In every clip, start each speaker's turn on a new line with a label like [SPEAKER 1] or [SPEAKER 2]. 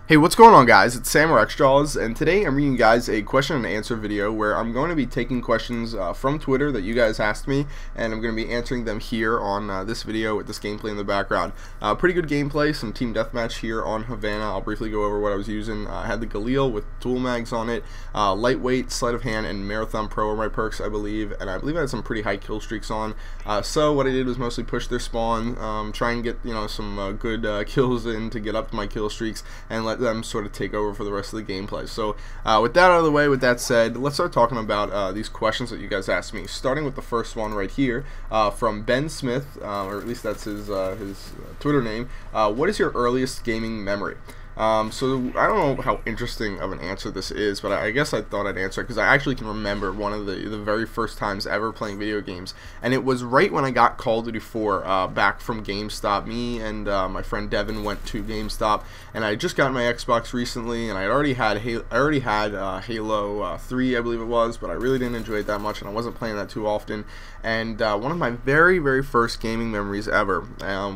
[SPEAKER 1] Hey, what's going on, guys? It's Sam or xJawz, and today I'm bringing you guys a question and answer video where I'm going to be taking questions from Twitter that you guys asked me, and I'm going to be answering them here on this video with this gameplay in the background. Pretty good gameplay, some team deathmatch here on Havana. I'll briefly go over what I was using. I had the Galil with dual mags on it, lightweight, sleight of hand, and Marathon Pro are my perks, I believe, and I believe I had some pretty high kill streaks on. So what I did was mostly push their spawn, try and get some good kills in to get up to my kill streaks, and let them sort of take over for the rest of the gameplay. So with that out of the way, with that said, let's start talking about these questions that you guys asked me, starting with the first one right here from Ben Smith, or at least that's his Twitter name. What is your earliest gaming memory? So I don't know how interesting of an answer this is, but I guess I thought I'd answer it because I actually can remember one of the very first times ever playing video games, and it was right when I got Call of Duty 4 back from GameStop. Me and my friend Devin went to GameStop, and I had just gotten my Xbox recently, and I already had Halo 3, I believe it was, but I really didn't enjoy it that much, and I wasn't playing that too often. And one of my very first gaming memories ever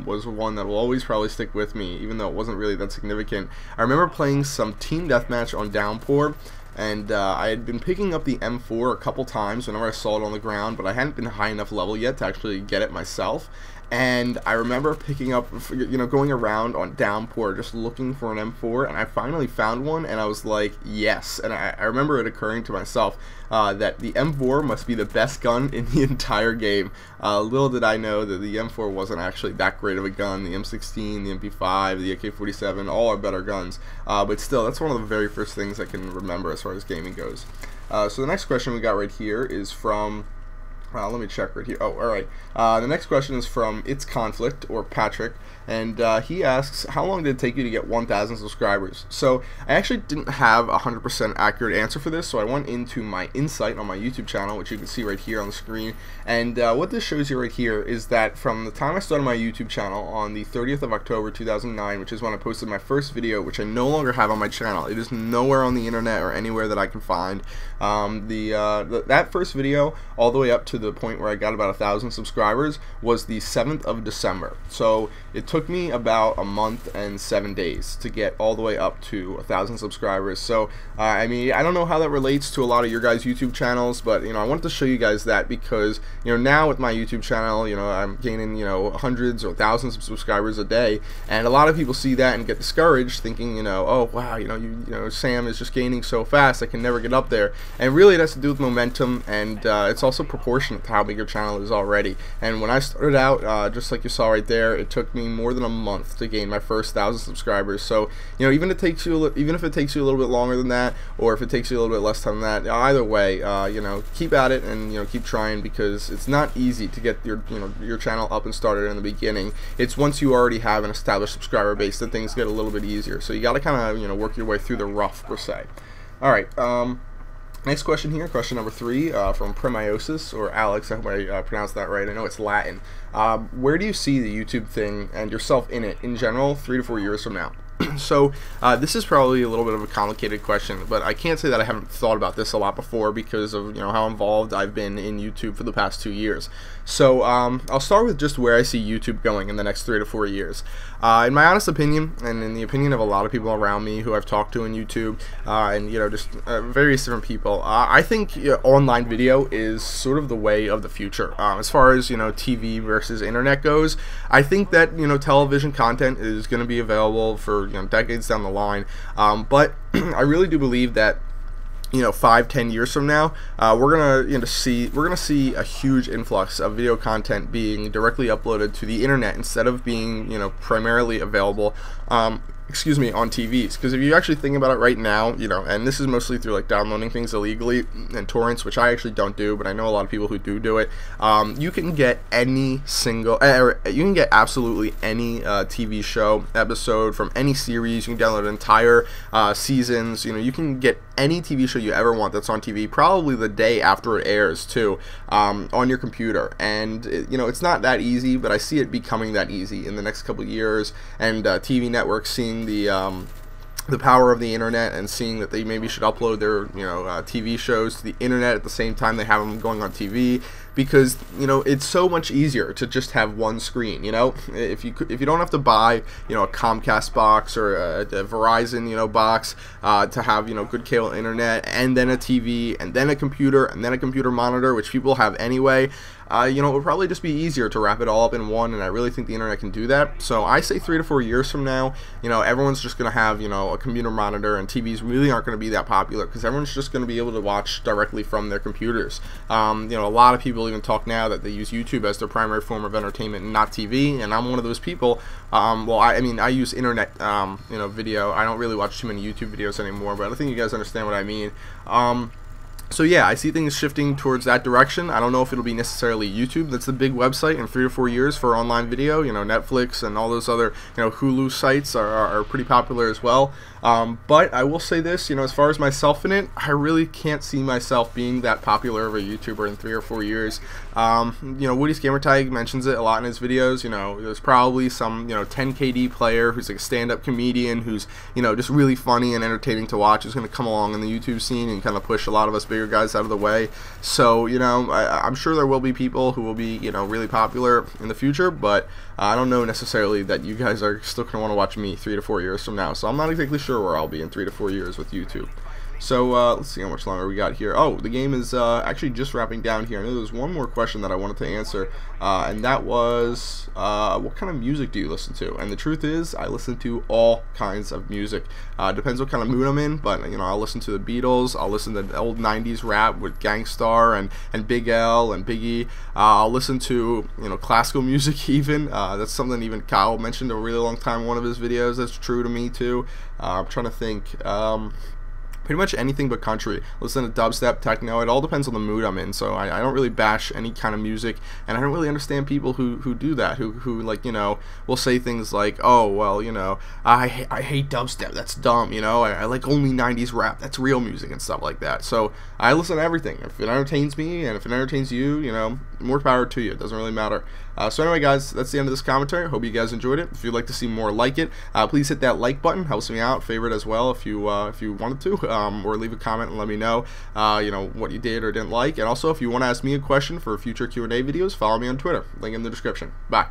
[SPEAKER 1] was one that will always probably stick with me, even though it wasn't really that significant. I remember playing some team deathmatch on Downpour, and I had been picking up the M4 a couple times whenever I saw it on the ground, but I hadn't been high enough level yet to actually get it myself. And I remember picking up, going around on Downpour just looking for an M4, and I finally found one, and I was like, yes. And I remember it occurring to myself that the M4 must be the best gun in the entire game. Little did I know that the M4 wasn't actually that great of a gun. The M16, the MP5, the AK-47, all are better guns. But still, that's one of the very first things I can remember as far as gaming goes. So the next question we got right here is from... let me check right here. Oh, alright. The next question is from It's Conflict, or Patrick, and he asks, how long did it take you to get 1,000 subscribers? So, I actually didn't have a 100% accurate answer for this, so I went into my insight on my YouTube channel, which you can see right here on the screen, and what this shows you right here is that from the time I started my YouTube channel on the 30th of October 2009, which is when I posted my first video, which I no longer have on my channel. It is nowhere on the internet or anywhere that I can find. That first video, all the way up to the point where I got about 1,000 subscribers, was the 7th of December. So it took me about a month and 7 days to get all the way up to 1,000 subscribers. So I mean, I don't know how that relates to a lot of your guys' YouTube channels, but I wanted to show you guys that because now with my YouTube channel, I'm gaining hundreds or thousands of subscribers a day, and a lot of people see that and get discouraged, thinking oh wow, Sam is just gaining so fast, I can never get up there. And really, it has to do with momentum, and it's also proportionate to how big your channel is already. And when I started out, just like you saw right there, it took me more than a month to gain my first 1,000 subscribers. So even if it takes you a little bit longer than that, or if it takes you a little bit less time than that, either way, keep at it and keep trying, because it's not easy to get your channel up and started in the beginning. It's once you already have an established subscriber base that things get a little bit easier. So you got to kind of work your way through the rough, per se. All right. Next question here, question number 3 from Premiosis, or Alex, I hope I pronounced that right, I know it's Latin. Where do you see the YouTube thing and yourself in it in general 3 to 4 years from now? So this is probably a little bit of a complicated question, but I can't say that I haven't thought about this a lot before because of how involved I've been in YouTube for the past 2 years. So I'll start with just where I see YouTube going in the next 3 to 4 years. In my honest opinion, and in the opinion of a lot of people around me who I've talked to on YouTube, and just various different people, I think online video is sort of the way of the future. As far as TV versus internet goes, I think that television content is going to be available for decades down the line, but I really do believe that 5-10 years from now, we're gonna see a huge influx of video content being directly uploaded to the internet instead of being primarily available on TVs. Because if you actually think about it right now, and this is mostly through like downloading things illegally and torrents, which I actually don't do, but I know a lot of people who do it. You can get absolutely any TV show episode from any series. You can download entire seasons. You can get any TV show you ever want that's on TV, probably the day after it airs too, on your computer. And it's not that easy, but I see it becoming that easy in the next couple of years, and TV networks seeing the power of the internet and seeing that they maybe should upload their TV shows to the internet at the same time they have them going on TV. because it's so much easier to just have one screen. If you don't have to buy a Comcast box or a Verizon box to have good cable internet, and then a TV, and then a computer, and then a computer monitor, which people have anyway. It would probably just be easier to wrap it all up in one, and I really think the internet can do that. So I say 3 to 4 years from now, everyone's just going to have, a computer monitor, and TVs really aren't going to be that popular because everyone's just going to be able to watch directly from their computers. A lot of people even talk now that they use YouTube as their primary form of entertainment and not TV, and I'm one of those people. Well, I use internet, video. I don't really watch too many YouTube videos anymore, but I think you guys understand what I mean. So yeah, I see things shifting towards that direction. I don't know if it'll be necessarily YouTube. That's the big website in 3 to 4 years for online video. Netflix and all those other, Hulu sites are pretty popular as well. But I will say this, as far as myself in it, I really can't see myself being that popular of a YouTuber in 3 or 4 years. Woody's Gamertag mentions it a lot in his videos. There's probably some, 10KD player who's like a stand-up comedian who's, just really funny and entertaining to watch, who's going to come along in the YouTube scene and kind of push a lot of us bigger guys out of the way. So I'm sure there will be people who will be really popular in the future, but I don't know necessarily that you guys are still going to want to watch me 3 to 4 years from now. So I'm not exactly sure where I'll be in 3 to 4 years with YouTube. So let's see how much longer we got here. Oh, the game is actually just wrapping down here. I know there's one more question that I wanted to answer, and that was what kind of music do you listen to? And the truth is, I listen to all kinds of music. Depends what kind of mood I'm in, but I'll listen to the Beatles. I'll listen to the old 90s rap with Gangstar and Big L and Biggie. I'll listen to classical music even. That's something even Kyle mentioned a really long time in one of his videos. That's true to me too. I'm trying to think. Pretty much anything but country. Listen to dubstep, techno. It all depends on the mood I'm in. So I don't really bash any kind of music, and I don't really understand people who do that. Who like will say things like, oh well, I hate dubstep. That's dumb. I like only 90s rap. That's real music and stuff like that. So I listen to everything. If it entertains me and if it entertains you, more power to you. It doesn't really matter. So anyway, guys, that's the end of this commentary. Hope you guys enjoyed it. If you'd like to see more like it, please hit that like button. Helps me out. Favorite as well if you wanted to, or leave a comment and let me know, what you did or didn't like. And also, if you want to ask me a question for future Q&A videos, follow me on Twitter. Link in the description. Bye.